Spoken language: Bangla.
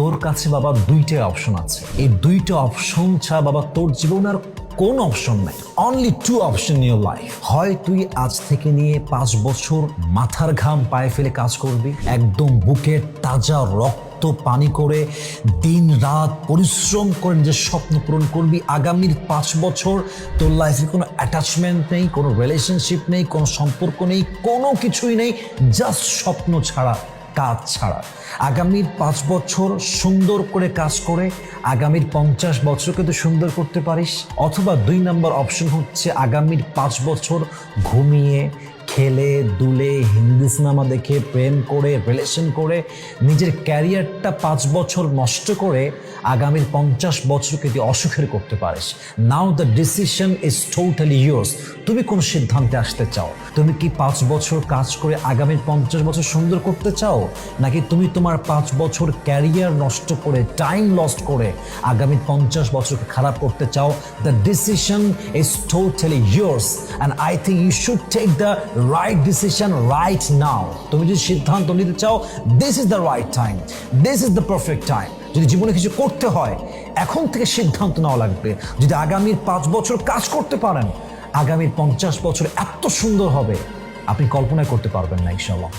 তোর কাছে বাবা দুইটা অপশন আছে, এই দুইটা অপশন ছাড়া বাবা তোর জীবন আর কোন অপশন নাই। Only two option in your life. হয় তুই আজ থেকে নিয়ে 5 বছর মাথার ঘাম পায়ে ফেলে কাজ করবি, একদম বুকের তাজা রক্ত পানি করে দিন রাত পরিশ্রম করে নিজের স্বপ্ন পূরণ করবি। আগামীর 5 বছর তোর লাইফে কোনো অ্যাটাচমেন্ট নেই, কোনো রিলেশনশিপ নেই, কোনো সম্পর্ক নেই, কোনো কিছুই নেই, জাস্ট স্বপ্ন ছাড়া, কাজ ছাড়া। আগামীর 5 বছর সুন্দর করে কাজ করে আগামীর 50 বছরকে তুই সুন্দর করতে পারিস। অথবা 2 নম্বর অপশন হচ্ছে আগামীর 5 বছর ঘুমিয়ে খেলে দুলে হিন্দি সিনেমা দেখে প্রেম করে রিলেশন করে নিজের ক্যারিয়ারটা 5 বছর নষ্ট করে আগামীর 50 বছরকে তুই অসুখের করতে পারিস। Now the decision is totally yours. তুমি কোন সিদ্ধান্তে আসতে চাও? তুমি কি 5 বছর কাজ করে আগামীর 50 বছর সুন্দর করতে চাও, নাকি তুমি তোমার 5 বছর ক্যারিয়ার নষ্ট করে টাইম লস্ট করে আগামী 50 বছরকে খারাপ করতে চাও? The decision is totally yours and I think you should take the right decision right now. তুমি যদি সিদ্ধান্ত নিতে চাও, this is the right time, this is the perfect time. যদি জীবনে কিছু করতে হয় এখন থেকে সিদ্ধান্ত নেওয়া লাগবে। যদি আগামীর 5 বছর কাজ করতে পারেন, আগামীর 50 বছর এত সুন্দর হবে আপনি কল্পনা করতে পারবেন না ইনশাআল্লাহ।